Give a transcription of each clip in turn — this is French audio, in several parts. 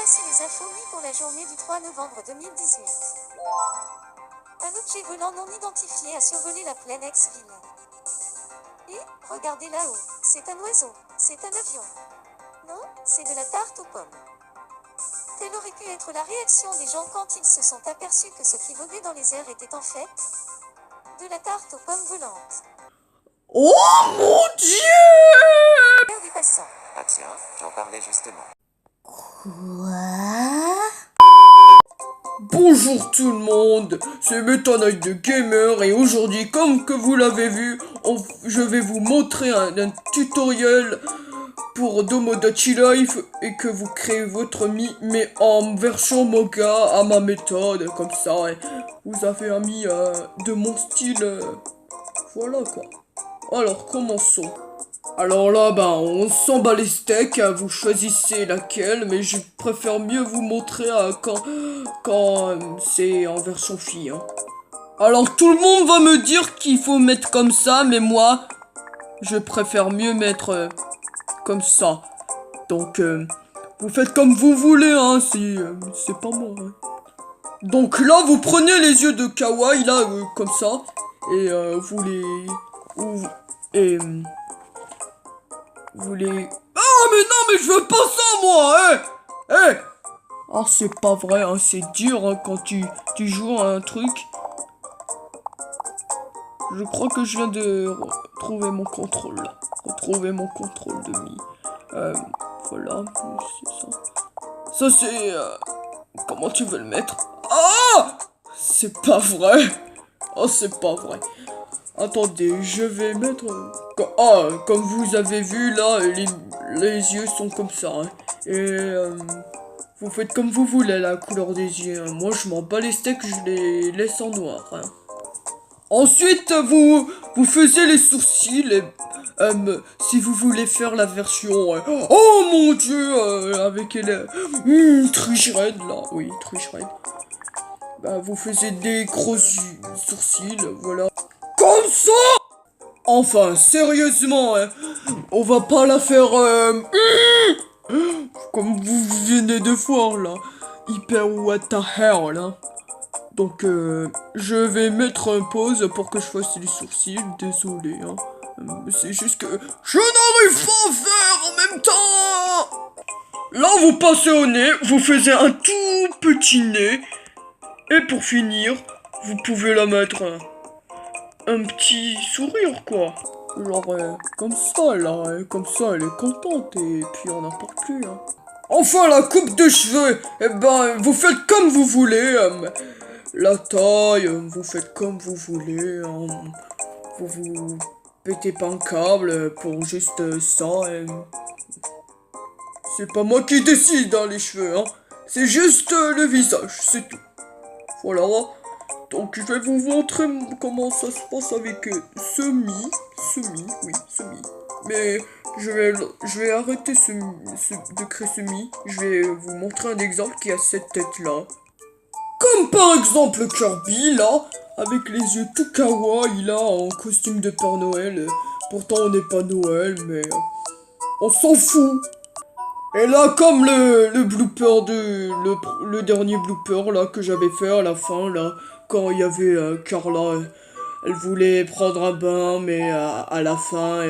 Voici les infos mis pour la journée du 3 novembre 2018. Un objet volant non identifié a survolé la plaine Exville. Et, regardez là-haut, c'est un oiseau, c'est un avion. Non, c'est de la tarte aux pommes. Telle aurait pu être la réaction des gens quand ils se sont aperçus que ce qui voguait dans les airs était en fait de la tarte aux pommes volante. Oh mon Dieu! Des passants. Ah tiens, j'en parlais justement. Quoi? Bonjour tout le monde, c'est Metanight de Gamer et aujourd'hui, comme que vous l'avez vu, je vais vous montrer un tutoriel pour Domodachi Life et que vous créez votre Mi mais en version manga à ma méthode, comme ça, et vous avez un Mi de mon style, voilà quoi. Alors commençons. Alors là, on s'en bat les steaks, vous choisissez laquelle, mais je préfère mieux vous montrer quand c'est en version fille. Hein. Alors tout le monde va me dire qu'il faut mettre comme ça, mais moi, je préfère mieux mettre comme ça. Donc, vous faites comme vous voulez, hein, c'est pas moi. Hein. Donc là, vous prenez les yeux de kawaii, là, comme ça, et vous les... Vous les... Ah mais non mais je veux pas ça moi Ah c'est pas vrai hein, c'est dur hein, quand tu joues à un truc. Je crois que je viens de retrouver mon contrôle là. Retrouver mon contrôle de Mi. Voilà, c'est ça. Ça c'est... comment tu veux le mettre? Ah c'est pas vrai. Oh c'est pas vrai. Attendez, je vais mettre... comme vous avez vu, là, les yeux sont comme ça. Hein. Et vous faites comme vous voulez, la couleur des yeux. Hein. Moi, je m'en bats les steaks, je les laisse en noir. Hein. Ensuite, vous faisiez les sourcils. Et, si vous voulez faire la version... oh mon Dieu avec les... tricherette, là. Oui, tricherette. Vous faisiez des gros sourcils, voilà. Comme ça! Enfin, sérieusement, hein, on va pas la faire, comme vous venez de voir, là. Hyper what the hell, là. Donc, je vais mettre un pause pour que je fasse les sourcils, désolé, hein. C'est juste que je n'arrive pas à faire en même temps! Là, vous passez au nez, vous faites un tout petit nez. Et pour finir, vous pouvez la mettre... un petit sourire quoi. Genre comme ça là, comme ça elle est contente et puis on n'en parle plus hein. Enfin la coupe de cheveux, vous faites comme vous voulez, la taille, vous faites comme vous voulez, vous pétez pas un câble pour juste ça. C'est pas moi qui décide dans les cheveux hein, c'est juste le visage, c'est tout. Voilà. Donc je vais vous montrer comment ça se passe avec semi, oui, semi. Mais je vais arrêter de créer semi. Je vais vous montrer un exemple qui a cette tête-là. Comme par exemple Kirby, là, avec les yeux tout kawaii, là, en costume de Père Noël. Pourtant on n'est pas Noël, mais on s'en fout. Et là, comme le blooper le dernier blooper, là, que j'avais fait à la fin, là, quand il y avait Carla, elle voulait prendre un bain, mais à la fin,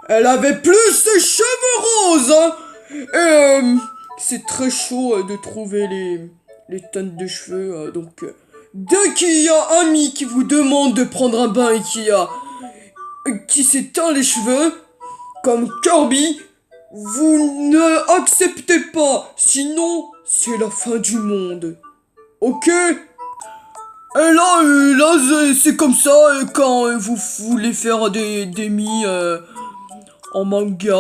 elle avait plus ses cheveux roses, hein. Et c'est très chaud de trouver les teintes de cheveux, donc dès qu'il y a un ami qui vous demande de prendre un bain et qui s'éteint les cheveux, comme Kirby, vous ne acceptez pas, sinon c'est la fin du monde. Ok? Et là, c'est comme ça, quand vous voulez faire des mi en manga,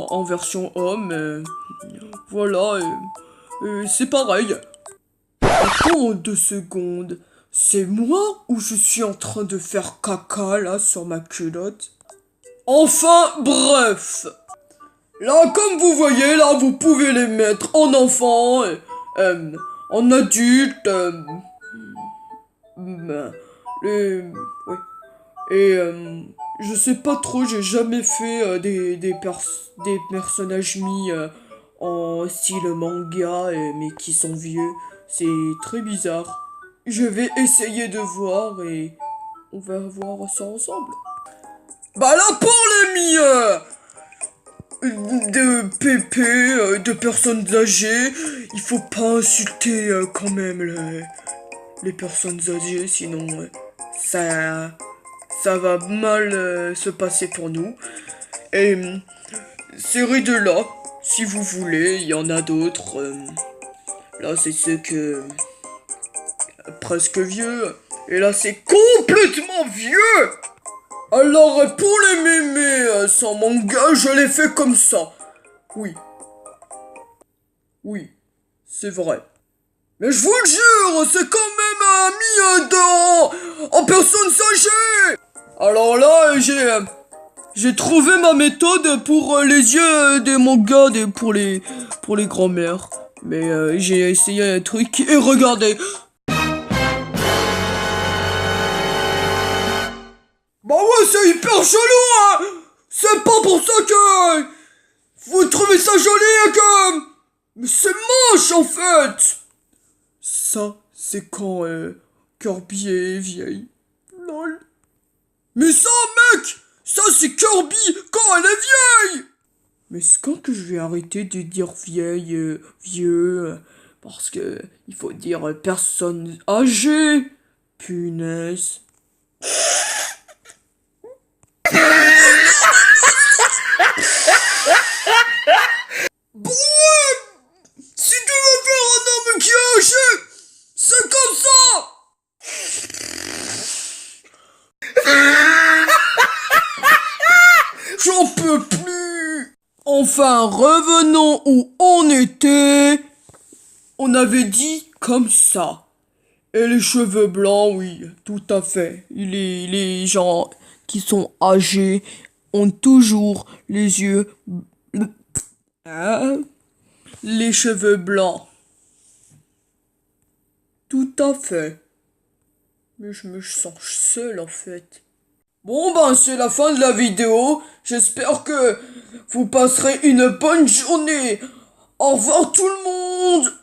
en version homme, voilà, c'est pareil. Attends 2 secondes, c'est moi ou je suis en train de faire caca là sur ma culotte? Enfin, bref. Là, comme vous voyez, là, vous pouvez les mettre en enfant, en adulte, oui. Et je sais pas trop, j'ai jamais fait des personnages mis en style manga, mais qui sont vieux. C'est très bizarre. Je vais essayer de voir et on va voir ça ensemble. Bah là pour de pépé, de personnes âgées, il faut pas insulter quand même les personnes âgées, sinon ça va mal se passer pour nous. Et ces rides-là, si vous voulez, il y en a d'autres. Là, c'est ceux que presque vieux. Et là, c'est complètement vieux. Alors, pour les mémés sans manga, je les fais comme ça. Oui. Oui, c'est vrai. Mais je vous le jure, c'est quand même mis en personnes âgées. Alors là, j'ai trouvé ma méthode pour les yeux des mangas pour les grands-mères. Mais j'ai essayé un truc et regardez. Bah ouais, c'est hyper chelou, hein. C'est pas pour ça que vous trouvez ça joli et que... Mais c'est moche en fait. Ça, c'est quand Kirby est vieille. Lol. Mais ça, mec, ça c'est Kirby quand elle est vieille. Mais c'est quand que je vais arrêter de dire vieille, vieux, parce que il faut dire personne âgée. Punaise. Bon, si tu veux faire un homme qui est âgé, c'est comme ça. J'en peux plus. Enfin, revenons où on était. On avait dit comme ça. Et les cheveux blancs, oui, tout à fait. Les gens qui sont âgés ont toujours les yeux... Hein? Les cheveux blancs. Tout à fait. Mais je me sens seul en fait. Bon ben c'est la fin de la vidéo. J'espère que vous passerez une bonne journée. Au revoir tout le monde.